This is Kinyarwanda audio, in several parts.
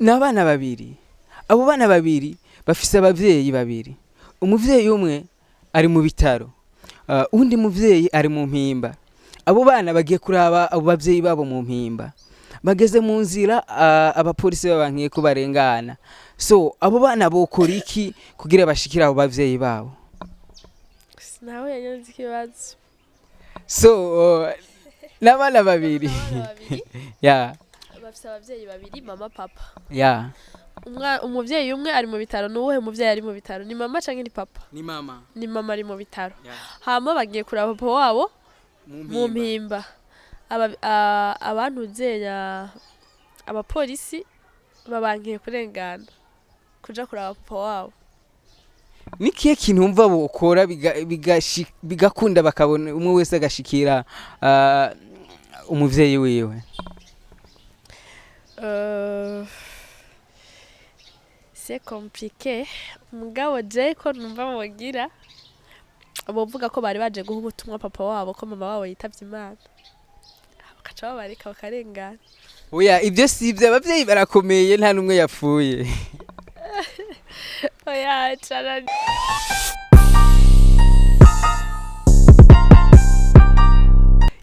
n'abana babiri. Abo bana babiri bafise abavyeyi babiri. Umuvyeyi umwe ari mu bitaro, undi muvyeyi ari mu mpimba. Abo bana bagiye kuraba abo bavyeyi babo mu mpimba. Bageze mu nzira abapolisi babankiye ko barengana. So abo bana bokora iki kugira bashikira abo bavyeyi babo? Nawe yanyanze ikibazo. So n'abana babiri. Yeah. Bafise abavyeyi babiri mama papa. Yeah. Umuvyeyi umwe ari mu bitaro nuwuhe muvyeyi ari mu bitaro ni mama canke ni papa? Ni mama. Ni mama ari mu bitaro. Yeah. Hama bagiye kuraba papa wabo mu mpimba. Abantu zenya abapolisi babankiye kurengana kuja kuraba papa wabo. Nikiye kintu umva bokora bigakunda bakabona umwe wese agashikira umuvyeyi wiwe? C'est compliqué. Mugabo je ko numva mugira bovuga ko bari baje guha ubutumwa papa wabo ko mama wabo yitavye Imana. Bakaca babareka bakarengana. Oya ivyo sivyo abavyeyi barakomeye nta numwe yapfuye. Oya charani.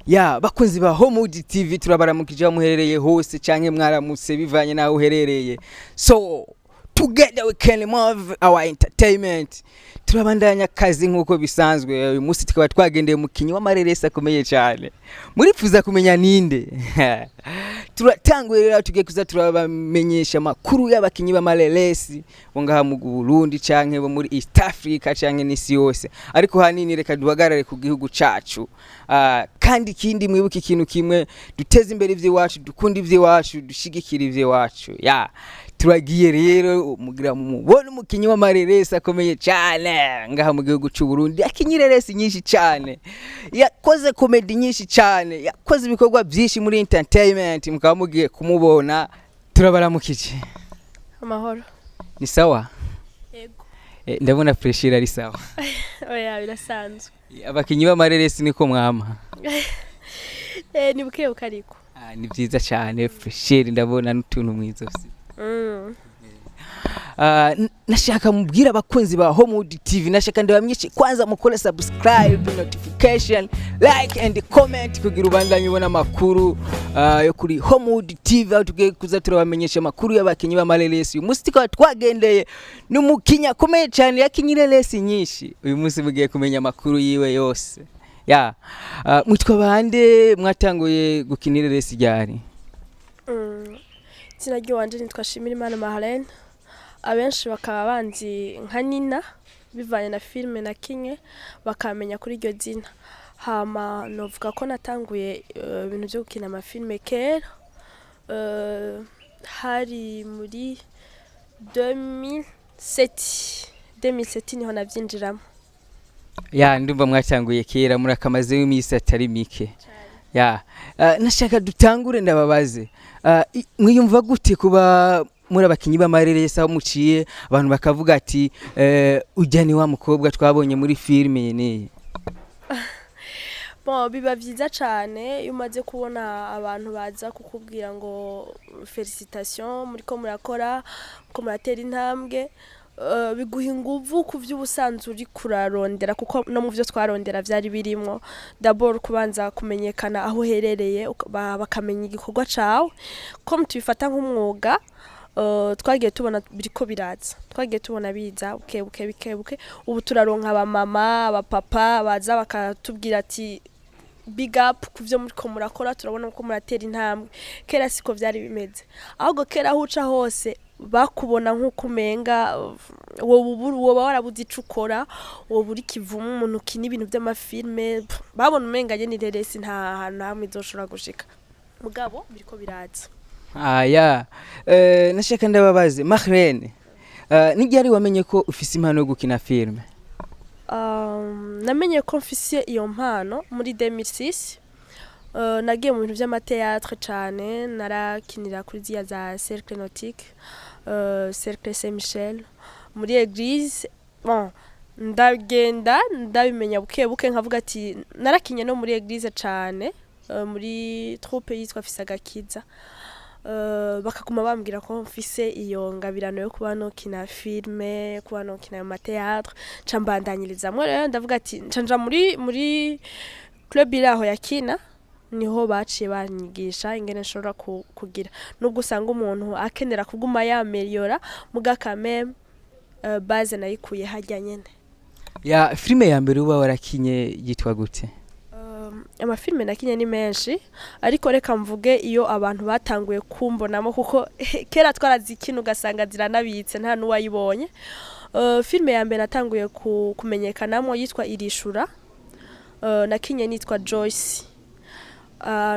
Ya bakunzi ba Homewood TV turabaramukije muherereye hose canke mwaramutse bivanye naho uherereye. So together we can move our entertainment. Turabandanya kazi nkuko bisanzwe. Uyu munsi tukaba twagendeye mu kinyi w'amareresi akomeye cyane. Murifuza kumenya ninde? Turatangurira tugiye kuza turabamenyesha makuru y'abakinyi b'amareresi bo ngaha mu Burundi canke bo muri East Africa canke n'isi yose. Ariko hanini reka duhagarare ku gihugu cacu. Kandi ikindi mwibuke ikintu kimwe, duteze imbere ivy'iwacu, dukunda ivy'iwacu, dushigikira ivy'iwacu. Ya turagiye rero mugira mubone umukinyi w'amareresi akomeye cyane ngaha mu gihugu cy'u Burundi. Akinyireresi nyinshi cyane, yakoze comedy nyinshi cyane, yakoze ibikorwa byinshi muri entertainment. Mukaba mugiye kumubona. Turabaramukije. Amahoro. Ni sawa? Yego. Ndabona pressure ari sawa. Oya birasanzwe. Abakinyi b'amareresi niko mwama. Ni buke ukariko. Ni byiza cyane pressure ndabona n'utuntu mwizosi. Nashaka mubwira abakunzi ba Homewood TV, nashaka ndabamwice kwanza mukore subscribe, notification, like and comment kugira ubandanye ubona makuru yo kuri Homewood TV. Aho tugiye kuza turabamenyesha makuru y'abakinyi b'amareresi. Uyu munsi tukaba twagendeye n'umukinya akomeye cyane yakinyireresi nyinshi. Uyu munsi mugiye kumenya makuru yiwe yose. Ya mwitwa bande, mwatanguye gukinireresi ryari? Izina ry'uwanje nitwa Shimirimana Marlene. Abenshi bakaba banzi nka Nina bivanye na filme nakinye bakamenya kuri iryo zina. Hama novuga ko natanguye ibintu byo gukina amafilme kera, hari muri 2007 niho navyinjiramo. Ya ndumva mwatanguye kera murakamaze imisi atari mike. Ya nashaka dutangure ndababaze, mwiyumva gute kuba muri abakinyi b'amareresi aho muciye abantu bakavuga ati ujya ni wa mukobwa twabonye muri filme ni? Bon biba byiza cyane iyo umaze kubona abantu baza kukubwira ngo félicitations muri ko murakora ko muratera intambwe, biguha inguvu ku vy'ubusanzwe uri kurarondera, kuko no mu vyo twarondera vyari birimo d'abord kubanza kumenyekana aho uherereye bakamenya igikorwa cawe ko mutubifata nk'umwuga. Twagiye tubona biriko biraza, twagiye tubona biza buke ubu turaronka aba mama aba papa baza bakatubwira ati big up kuvyo muri ko murakora, turabona ko muratera intambwe. Kera siko vyari bimeze, ahubwo kera aho uca hose bakubona nk'ukumenga wowe warabuze icukora, wowe uri kivumu umuntu kini ibintu by'amafilme, babona umenga je ni reresi nta hantu hamwe izoshobora gushika. Mugabo biriko biraza. Ya nashaka ndababaze Marlene, nigari wamenye ko ufise impano yo gukina filme? Namenye ko mfise iyo mpano muri 2006. Nagiye mu bintu by'amateatre cyane, narakinira kuri ziya za Cercle Nautique, Cercle Saint Michel, muri Église. Bon ndagenda ndabimenya buke nkavuga ati narakinye no muri Église cyane, muri troupe yitwa Fisagakiza. bakaguma bambwira ko mfise iyo ngabirano yo kuba nokina filme kuba nokina ayo mateatre nca mbandanyirizamwo rero ndavuga ati nca muri club iri aho yakina niho baciye banyigisha ingene nshobora kugira nubwo usanga umuntu akenera kuguma yameliora muga kameme base nayikuye harya nyene. Ya filme ya mbere uba warakinye yitwa gute? Amafilme nakinye ni menshi ariko reka mvuge iyo abantu batanguye kumbonamo kuko kera twarazikina ugasanga ziranabitse nta nuwayibonye. Filme ya mbere natanguye kumenyekanamo yitwa Irishura, nakinye nitwa Joyce.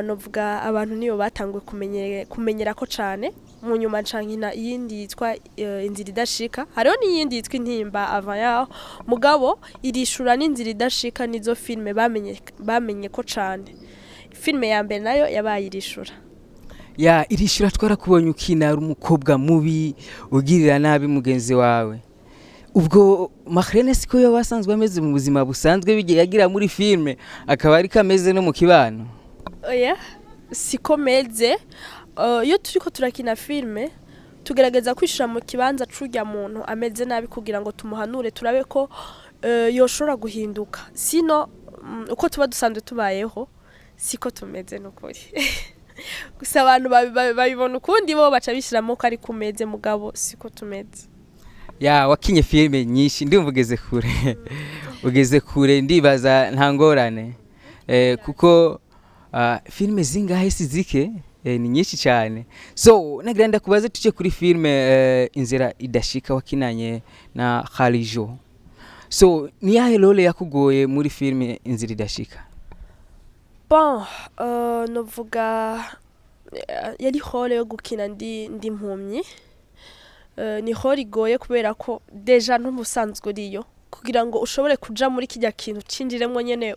Novuga abantu niyo batanguye kumenyera ko cane mu nyuma ncankina iyindi yitwa Inzira idashika, hariho n'iyindi yitwa Intimba avant yaho mugabo Irishura n'Inzira idashika nizo filme bamenye ko cane. Filme ya mbere nayo yabaye Irishura. Ya Irishura twarakubonye ukina ari umukobwa mubi ugirira nabi mugenzi wawe. Ubwo Mahrene siko yo basanzwe ameze mu buzima busanzwe bigiye yagira muri filme akaba ari kameze no mu kibano. Oya siko meze. Iyo turiko turakina filme tugerageza kwishira mu kibanza c'urya muntu ameze nabi kugira ngo tumuhanure turabe ko yoshora guhinduka, sino uko tuba dusanzwe tubayeho siko tumeze n'ukuri. Gusa abantu babibona ukundi bo baca bishiramo ko ari kumeze mugabo siko tumeze. Ya wakinye filme nyinshi ndumva ugeze kure ndibaza nta ngorane kuko filme zingahe sizike ni nyinshi cyane. So nagira ndakubaze tuce kuri filme Inzira idashika wakinanye na Khalijo. So ni yahe role yakugoye muri filme Inzira idashika? Bon, novuga yari role yo gukina ndi impumyi. Ni role igoye kubera ko deja ntumusanzwe riyo kugira ngo ushobore kuja muri kijya kintu cinjiremwo nyene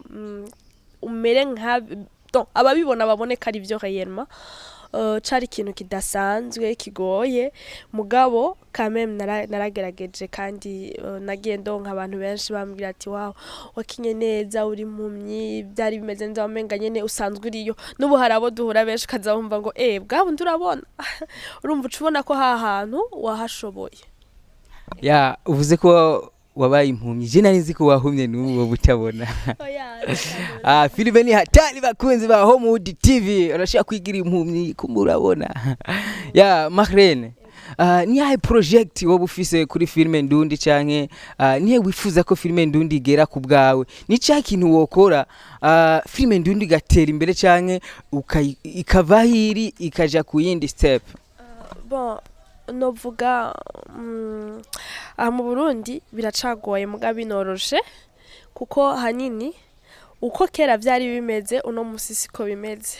umere nka ababibona baboneka ari byo réellement. Cari ikintu kidasanzwe kigoye mugabo kameme naragerageje kandi nagiye ndonka abantu benshi bambwira ati wow wakinye neza uri impumyi byari bimeze neza wamenga nyene usanzwe uriyo n'ubu harabo duhura benshi kazabumva ngo bwabo ndurabona urumva ucubona ko hantu wahashoboye. Ya uvuze ko wabaye impumyi je nari nzi ko wahumye n'ubu butabona. Filme ni hatari bakunzi ba Homewood TV urashaka kwigira impumyi kumurabona. Ya Mahrene ni yahe project wowe ufise kuri filme Ndundi canke nihe wifuza ko filme Ndundi igera ku bwawe? Ni cya kintu wokora filme Ndundi gatera imbere canke ikava hiri ikaja ku yindi step? Bon novuga mu Burundi biracagoye muga binoroshe kuko hanini uko kera byari bimeze uno musisiko bimeze.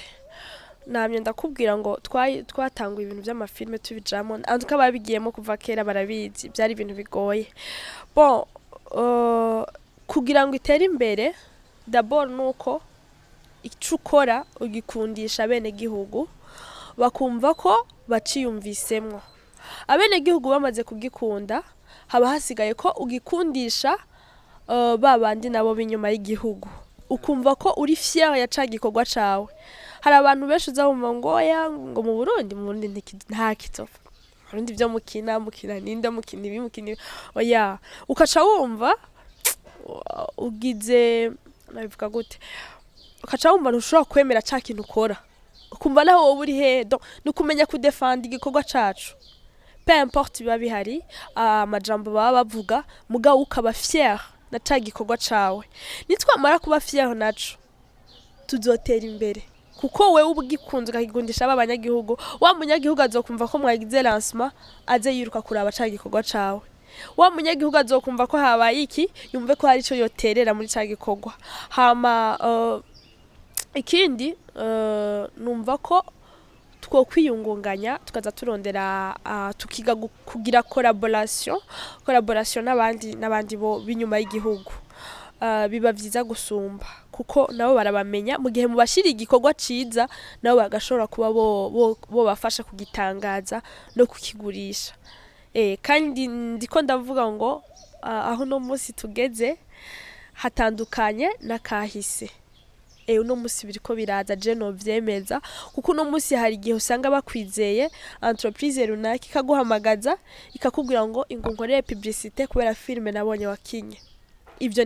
Namye ndakubwira ngo twatanguye ibintu by'amafilme tubijamo anduka babigiyemo kuva kera barabizi byari ibintu bigoye. Bon kugira ngo itere imbere d'abord nuko icukora ugikundisha bene gihugu bakumva ko baciyumvisemwo. Abene gihugu bamaze kugikunda haba hasigaye ko ugikundisha babandi nabo binyuma y'igihugu ukumva ko uri fier ya cagikorwa cawe. Hari abantu benshi uzabumva ngo mu Burundi nta kitopfa. Burundi byo mukina ninda mukina ibimukina oya ukaca wumva ugize nabivuga gute ukaca wumva ntushobora kwemera ca kintu ukora ukumva naho wowe uri he nukumenya kudefend igikorwa cacu. Peu importe biba bihari amajambo baba bavuga mugabo ukaba fier na ca gikorwa cawe. Nitwamara kuba fier naco tuzotera imbere kuko wewe ubugikunze ukagikundisha abanyagihugu wa munyagihugu azokumva ko mwagize lancement aze yiruka kuraba ca gikorwa cawe. Wa munyagihugu azokumva ko habaye iki yumve ko hari ico yoterera muri ca gikorwa. Hama ikindi numva ko two kwiyungunganya tukaza turondera tukiga kugira collaboration n'abandi bo binyuma y'igihugu. Biba vyiza gusumba kuko nabo barabamenya mu gihe mubashira igikorwa ciza nabo bagashobora kuba bo bafasha kugitangaza no kukigurisha. Kandi ndiko ndavuga ngo aho no munsi tugeze hatandukanye na kahise. uno musi biriko biraza je no vyemeza kuko uno musi hari igihe usanga bakwizeye entreprise runaka ikaguhamagaza ikakubwira ngo ingonkorere publicité kubera filme nabonye wakinye. Ivyo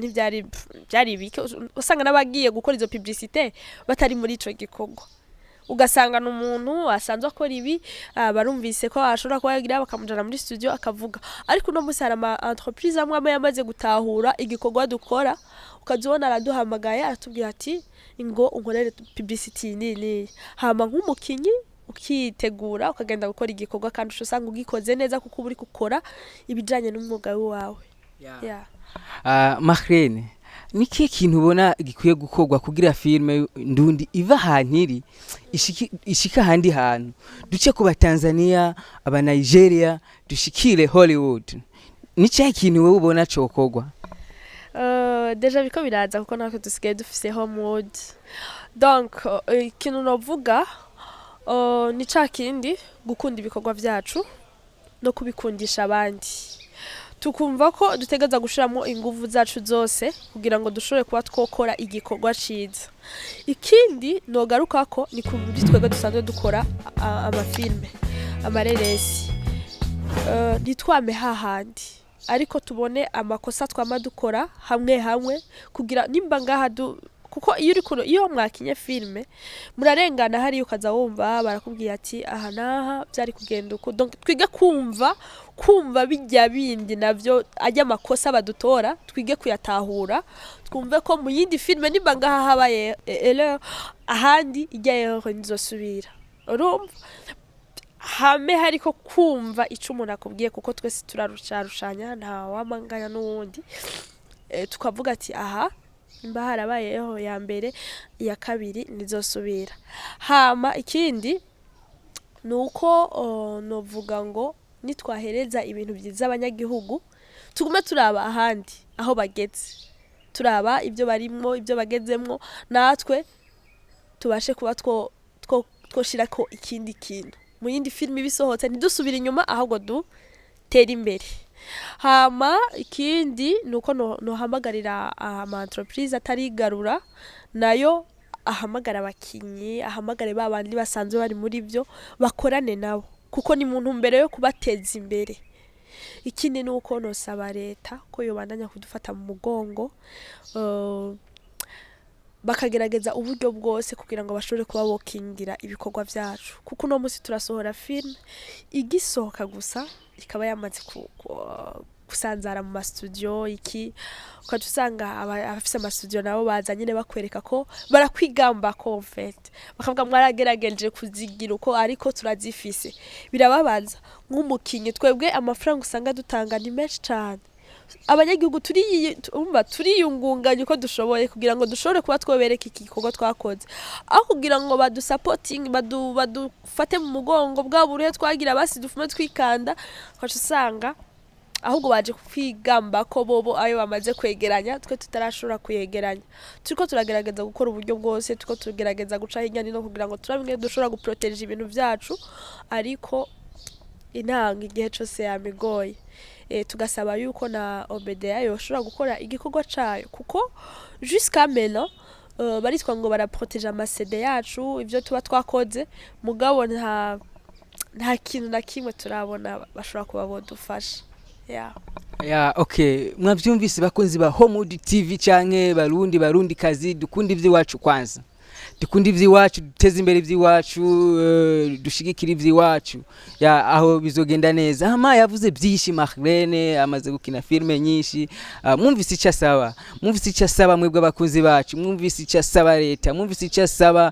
byari bike usanga nabagiye gukora izo publicité batari muri ico gikorwa. Ugasanga n'umuntu asanzwe akora ibi barumvise ko ashobora kuba yagira bakamujana muri studio akavuga, ariko no musi hari ama entreprise amwe yamaze gutahura igikorwa dukora, ukazibona araduhamagaye aratubwira ati ingo unkorere publicity nini, hama nk'umukinyi ukitegura ukagenda gukora igikorwa kandi usanga ugikoze neza kuko uri gukora ibijanye n'umwuga wawe. Mahrene, niki kintu ubona gikwiye gukorwa kugira filme ndundi iva hantiri ishika handi hantu duce kuba Tanzania, aba Nigeria, dushikire Hollywood? Nicaye kintu wowe ubona cokorwa? Deja biko biraza kuko natwe dusigaye dufise Hollywood. Donc ikintu novuga ni cakindi gukunda ibikorwa vyacu no kubikundisha abandi. Tukumva ko dutegaza gushiramo inguvu zacu zose kugira ngo dushobore kuba twokora igikorwa ciza. Ikindi nogaruka ko ni kuri twega dusanzwe dukora amafilme, amareresi. Nitwame hahandi ariko tubone amakosa twama dukora hamwe kugira nimba ngaha kuko iyo mwakinye filme murarengana hari ukaza wumva barakubwiye ati aha naha byari kugenda uko. Donc twige kumva bijya bindi navyo ajya amakosa badutora, twige kuyatahura, twumve ko mu yindi filme nimba ngaha habaye ahandi ijya yeho nzosubira. Urumva hame hariko kumva ico umuntu akubwiye kuko twese turarushanya nta wamanganya n'uwundi, tukavuga ati aha imba harabayeho ya mbere ya kabiri nizosubira. Hama ikindi nuko novuga ngo nitwahereza ibintu byiza abanyagihugu tugume turaba ahandi aho bageze, turaba ibyo barimwo ibyo bagezemwo, natwe tubashe kuba twoshirako ikindi kintu mu yindi filme bisohotse ntidusubira inyuma ahubwo dutera imbere. Hama ikindi nuko nohamagarira ama entreprise atarigarura nayo ahamagara abakinyi, ahamagare babandi basanzwe bari muri byo bakorane nabo kuko ni muntu mbere yo kubateza imbere. Ikindi nuko nosaba leta ko yobandanya kudufata mu mugongo bakagerageza uburyo bwose kugira ngo bashobore kuba bokingira ibikorwa vyacu kuko no musi turasohora film igisohoka gusa ikaba yamaze kusanzara mu studio iki ukatusanga abafise ama studio nabo baza nyine bakwereka ko barakwigamba ko fait bakavuga mwaragerageje kuzigira uko ariko turazifise birababaza nk'umukinyi twebwe amafaranga usanga dutanga ni menshi cyane. Abanyagihugu turiyungunganya uko dushoboye kugira ngo dushobore kuba twobereka igikorwa twakoze aho kugira ngo badusupporting badufate mu mugongo bwa buruhe twagira basi dufume twikanda kwacu usanga ahubwo baje kwigamba ko bobo ayo bamaze kwegeranya twe tutarashobora kuyegeranya. Turiko turagerageza gukora uburyo bwose, turiko tugerageza guca hinyani no kugira ngo turabimwe dushobora guproteger ibintu vyacu ariko intanga igihe cyose yamigoye. Tugasaba yuko na OBDA yoshobora gukora igikorwa cayo kuko jusqu'à maintenant baritwa ngo baraproteger amasede yacu ivyo tuba twakoze mugabo nta kintu na kimwe turabona bashobora kuba bodufasha. Okay, mwavyumvise bakunzi ba Hollywood TV canke barundi kazi dukunda ivyiwacu kwanza. Dukunda ivyiwacu duteze imbere ivyiwacu dushigikira ivyiwacu aho bizogenda neza. Hama yavuze byinshi Mahrene amaze gukina filme nyinshi. Mwumvise icyo asaba mwebwe abakunzi bacu, mwumvise icyo asaba leta, mwumvise icyo asaba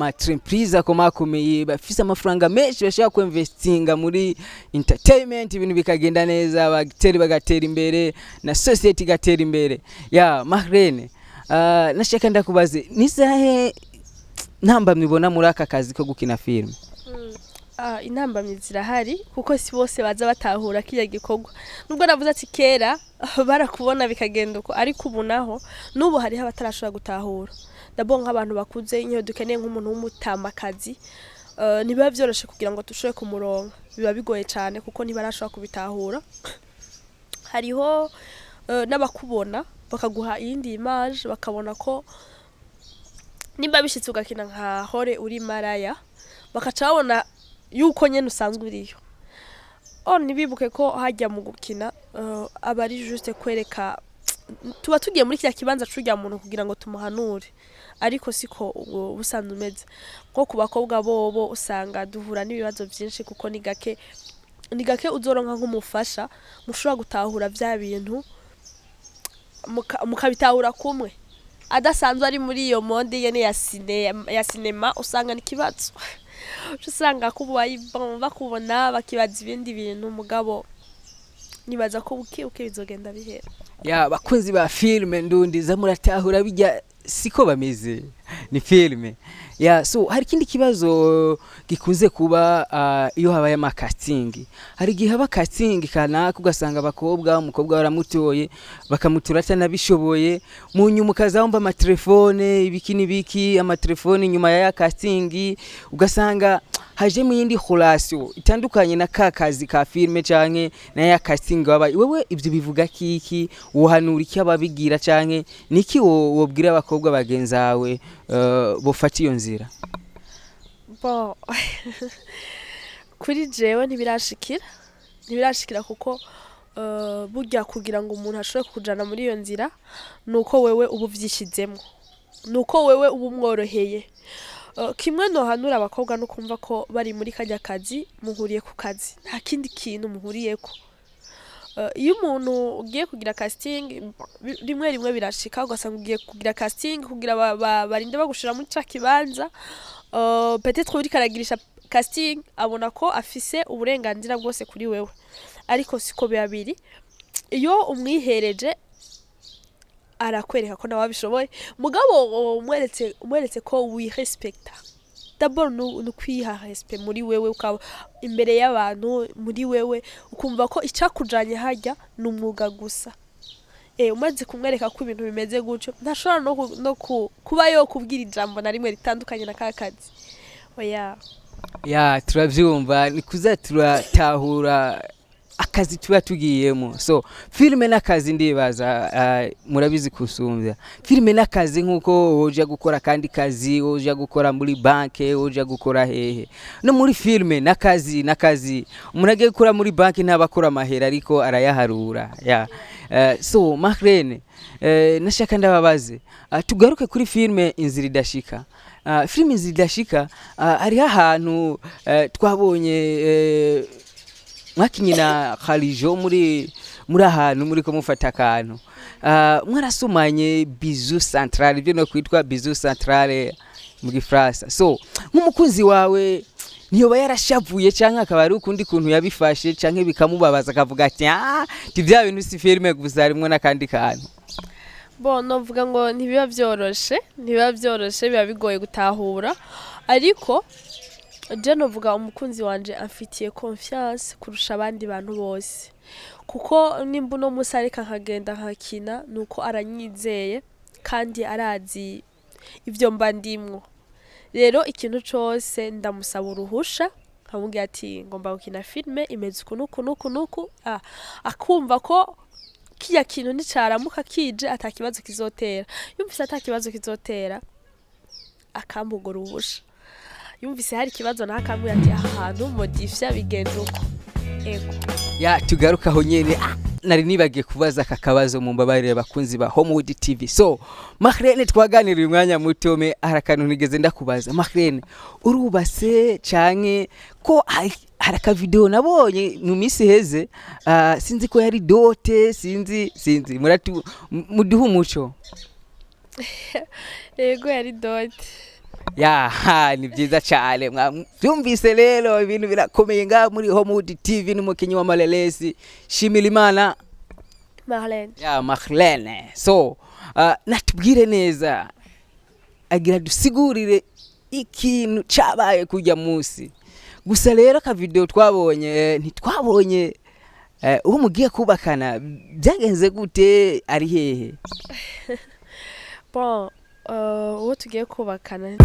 entreprise akomakomeye bafise amafaranga menshi bashaka ku investinga muri entertainment ibintu bikagenda neza bagatera imbere na society gatera imbere. Mahrene nashaka ndakubaze nisahe ntamba mibona muri aka kazi ko gukina filme? Intambamyi zirahari kuko si bose baza batahura kiya gikorwa. Nubwo navuze ati kera barakubona bikagenda uko ariko ubu naho nubu hari abatarashobora gutahura. Dabo nk'abantu bakuze inyo dukeneye nk'umuntu w'umutamakazi niba byoroshe kugira ngo dushobore kumuronka biba bigoye cyane kuko ntibarashobora kubitahura. Hariho n'abakubona bakaguha iyindi image bakabona ko nimba bishitse ugakina nka hore uri maraya bakaca babona yuko nyene usanzwe uriyo nibibuke ko hajya mu gukina aba ari juste kwereka tuba tugiye muri kiriya kibanza c'urya muntu kugira ngo tumuhanure ariko siko ubusanzwe umeze nko ku bakobwa bobo usanga duhura n'ibibazo byinshi kuko ni gake uzoronka nk'umufasha mushobora gutahura vya bintu mukabitahura kumwe adasanzwe ari muri iyo monde yene ya sinema usanga n'ikibazo usanga kubaye bakubona bakibaza ibindi bintu mugabo nibaza ko uke bizogenda bihera ya bakunzi ba filme ndundiza muratahura bijya siko bameze ni filme ya so hari kindi kibazo gikunze kuba iyo habaye casting hari gihe haba casting kana kugasanga abakobwa umukobwa baramutoye bakamutura cyane bishoboye mu nyuma kazamba amatelefone ibiki amatelefone nyuma ya casting ugasanga haje mu yindi relation itandukanye na kazi ka filme canke na ya casting wabaye wewe ivyo bivuga kiki wohanura iki ababigira canke niki wobwira abakobwa bagenzawe bofata iyo nzira bo kuri jewe ntibirashikira kuko burya kugira ngo umuntu ashobore kujana muri iyo nzira nuko wewe ubu vyishizemo nuko wewe ubu mworoheye kimwe no hanura abakobwa no kumva ko bari muri kajya kazi muhuriye ku kazi nta kindi kintu muhuriyeko iyo umuntu ugiye kugira casting rimwe birashika ugasanga ugiye kugira casting kugira barinde bagushira muri kibanza peut-être uri karagirisha casting abona ko afise uburenganzira bwose kuri wewe ariko siko bibiri iyo umwihereje arakwereka ko nawe bishoboye mugabo umweretse ko wirespecta d'abord no kwiha respect muri wewe ukaba imbere y'abantu muri wewe ukumva ko icakujanye hajya n'umwuga gusa umaze kumwereka ko ibintu bimeze gutyo ntashobora no kuba yo kubwira ijambo na rimwe ritandukanye na kakazi oya ya turavyumva nikuza turatahura akazi tuba tugiyemo so filme n'akazi ndibaza murabizi kusumbya filme n'akazi nkuko woja gukora kandi kazi woja gukora muri banke woja gukora hehe no muri filme n'akazi umuntu gukora muri banke ntabakora mahera ariko arayaharura ya so Marlene nashaka ndababaze tugaruke kuri filme inzira idashika filme inzira idashika ari ahantu twabonye mwakinye na Khalijo muri ahantu muri ko mufata akantu mwarasumanye bizu centrale ibyo no kwitwa bizu centrale mu Gifrasa so nk'umukunzi wawe niyo yarashavuye canke akaba ari ukundi kuntu yabifashe canke bikamubabaza akavuga ati tivya bintu si filme gusa rimwe nakandi kantu bon novuga ngo ntibiba byoroshe biba bigoye gutahura ariko je novuga umukunzi wanje afitiye confiance kurusha abandi bantu bose kuko nimba no musareka nkagenda nkakina nuko aranyizeye kandi arazi ivyo mba ndimwo rero ikintu cyose ndamusaba uruhusha nkamubwira ati ngomba gukina filme imeze kunuku akumva ko kiya kintu nicaramuka kije atakibazo kizotera yumvise atakibazo kizotera akambugora uruhusha yumvise hari kibazo nakamwe ati ahantu modifya bigenda uko ego ya tugaruka ho nyene nari nibagiye kubaza kakabazo mu mbabarire bakunzi ba Homewood TV so Marlene twaganirira umwanya mutome harakantu nigeze ndakubaza Marlene urubase canke ko haraka video nabonye mu misi heze sinzi ko yari dote sinzi muratu muduhu muco ego yari dote ya ni byiza cyane byumvise rero ibintu birakomeye nga muri Homewood TV n'umukinyi wa Malelesi Shimirimana Marlene ya Marlene so natubwire neza agira dusigurire ikintu cabaye kujya munsi gusa rero ka video twabonye ntitwabonye uwo mugiye kubakana byagenze gute ari hehe bon uwo tugiye kubakana